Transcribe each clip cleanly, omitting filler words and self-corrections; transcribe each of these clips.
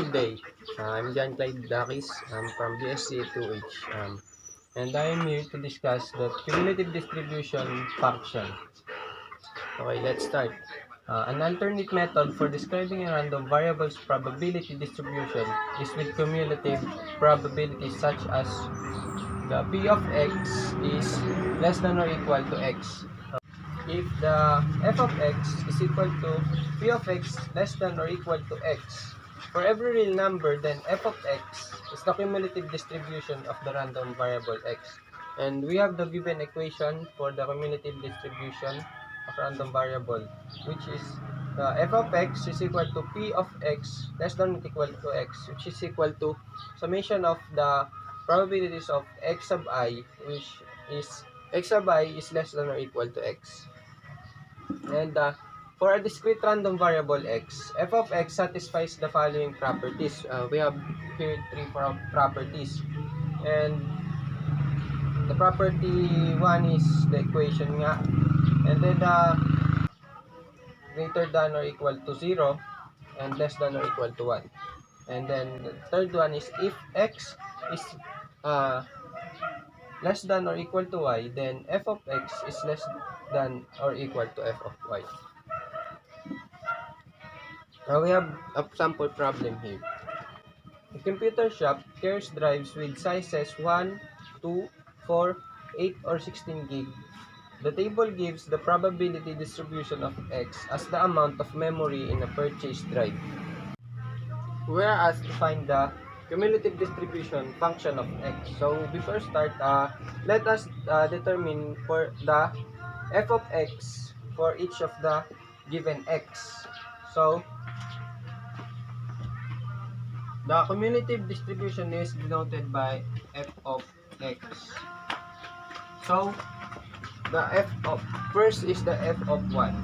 Good day. I'm John Clyde Dakis. I'm from BSC 2H. And I am here to discuss the cumulative distribution function. Okay, let's start. An alternate method for describing a random variable's probability distribution is with cumulative probabilities such as the p of x is less than or equal to x. If the f of x is equal to p of x less than or equal to x, for every real number, then f of x is the cumulative distribution of the random variable x. And we have the given equation for the cumulative distribution of random variable, which is f of x is equal to p of x less than or equal to x, which is equal to summation of the probabilities of x sub I, which is x sub I is less than or equal to x. And for a discrete random variable x, f of x satisfies the following properties. We have here three properties. And the property 1 is the equation nga. And then greater than or equal to 0 and less than or equal to 1. And then the third one is if x is uh, less than or equal to y, then f of x is less than or equal to f of y. Now we have a sample problem here. A computer shop carries drives with sizes 1, 2, 4, 8, or 16 gig. The table gives the probability distribution of x as the amount of memory in a purchased drive. We are asked to find the cumulative distribution function of x. So before start, let us determine for the f of x for each of the given x. So the cumulative distribution is denoted by f of x. So the f of first is the f of 1.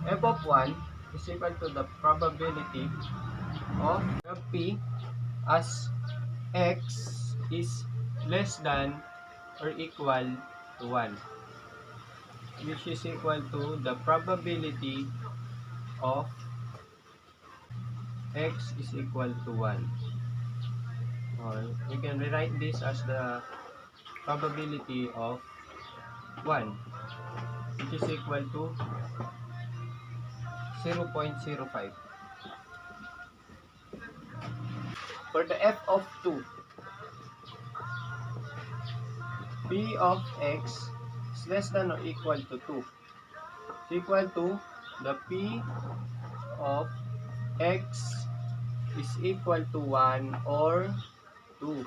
F of 1 is equal to the probability of p as x is less than or equal to 1, which is equal to the probability of x is equal to 1. Or you can rewrite this as the probability of 1, which is equal to 0.05. For the f of 2, p of x is less than or equal to 2. Is equal to the p of x is equal to 1 or 2.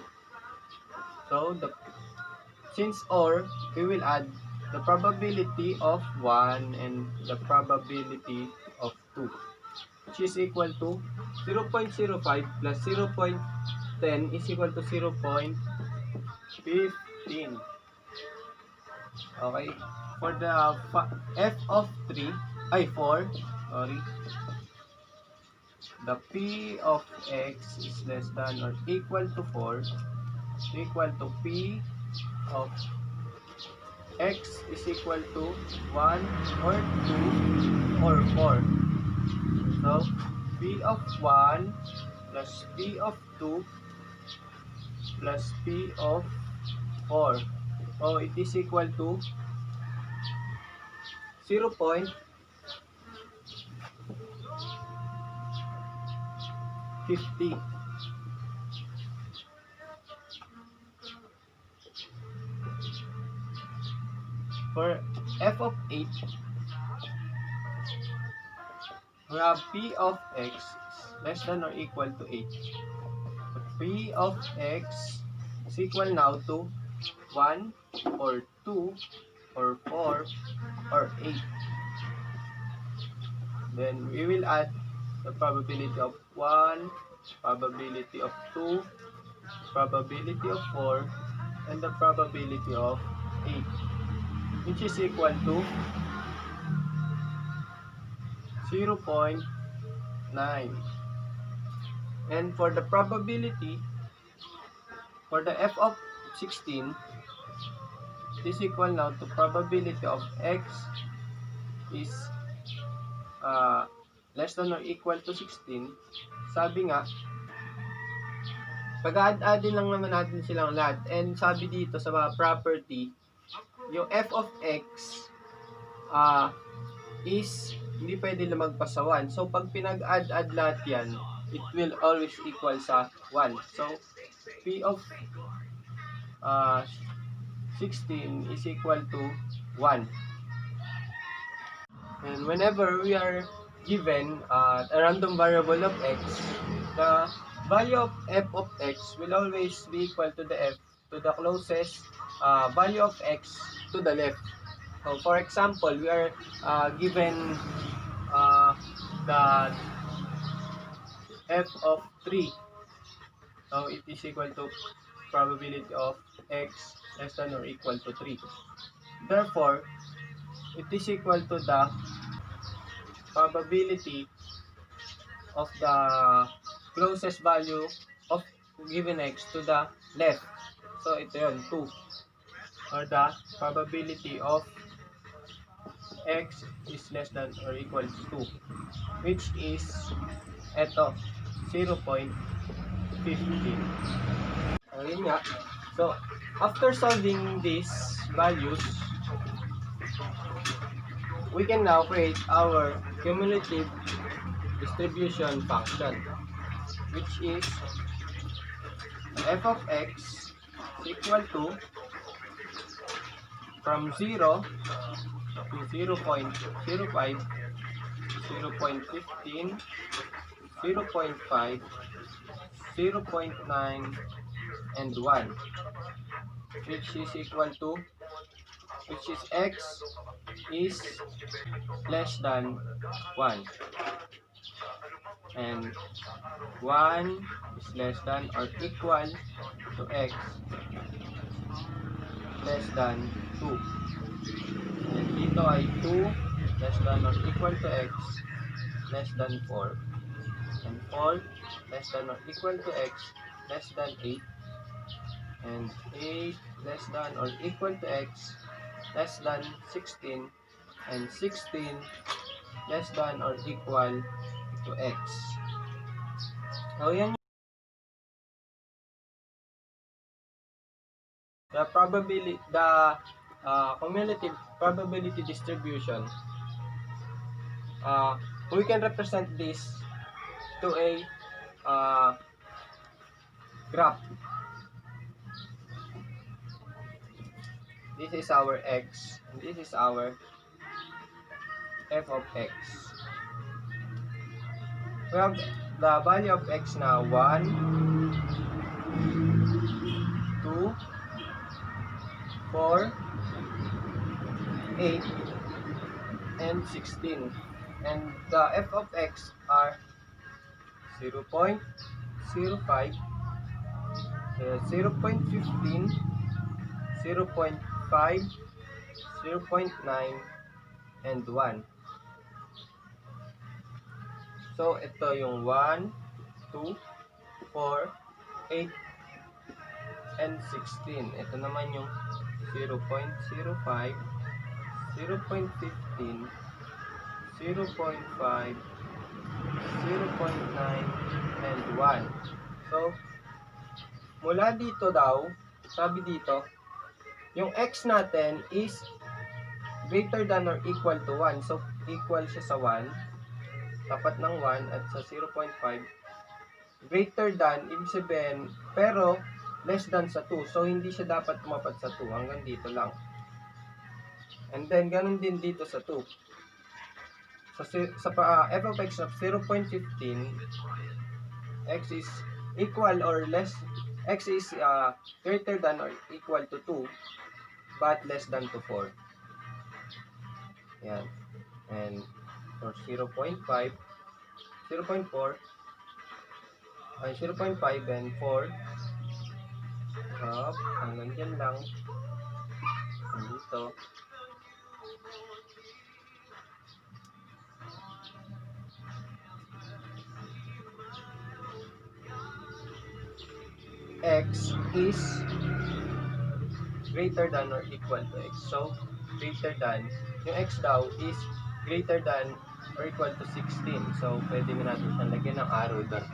So since or, we will add the probability of 1 and the probability of 2, which is equal to 0.05 plus 0.10 is equal to 0.15. Okay, for the f of 4, sorry, the p of x is less than or equal to 4 is equal to p of x is equal to 1 or 2 or 4. So p of 1 plus p of 2 plus p of 4. So it is equal to 0.50. For f of 8, we have p of x is less than or equal to 8. P of x is equal now to 1 or 2 or 4 or 8. Then we will add the probability of 1, probability of 2, probability of 4, and the probability of 8, which is equal to 0.9. And for the probability, for the f of 16, is equal now to probability of x is less than or equal to 16, sabi nga, pag-add-addin lang naman natin silang lahat. And sabi dito sa mga property, yung f of x is hindi pwede lumagpas sa 1. So, pag pinag-add-add lahat yan, it will always equal sa 1. So, p of 16 is equal to 1. And whenever we are given a random variable of x, the value of f of x will always be equal to the closest value of x to the left. So, for example, we are given the f of 3. So, it is equal to probability of x less than or equal to 3. Therefore, it is equal to the probability of the closest value of given x to the left. So, ito yun, 2. Or the probability of x is less than or equal to 2. Which is, ito, 0.15. Ayun nga. So, after solving these values, we can now create our cumulative distribution function, which is f of x is equal to from 0 to 0.05, 0.15, 0.5, 0.9, and 1, which is equal to, which is x is less than 1, and 1 is less than or equal to x less than 2. And dito ay 2 less than or equal to x less than 4. And 4 less than or equal to x less than 8. And 8 less than or equal to x less than 16. And 16 less than or equal to x. So, yan the probability, the cumulative probability distribution. We can represent this to a graph. This is our x, and this is our f of x. We have the value of x now 1, 2, 4, 8, and 16. And the f of x are 0.05, 0.15, 0.5, 0.9, and 1. So, ito yung 1, 2, 4, 8, and 16. Ito naman yung 0.05, 0.15, 0.5, 0.9, and 1. So, mula dito daw, sabi dito, yung x natin is greater than or equal to 1. So, equal siya sa 1. Tapat ng 1 at sa 0.5. Greater than, ibig sabihin, pero less than sa 2. So, hindi siya dapat tumapat sa 2. Hanggang dito lang. And then, ganun din dito sa 2. Sa f of x of 0.15, x is equal or less, x is greater than or equal to 2, but less than to 4. Yan. And for 0.5, 0.4, ay 0.5 and 4, hanggang dyan lang. Dito. X is greater than or equal to x. So, greater than, yung x daw is greater than or equal to 16. So, pwede na natin siyang lagyan ng arrow doon.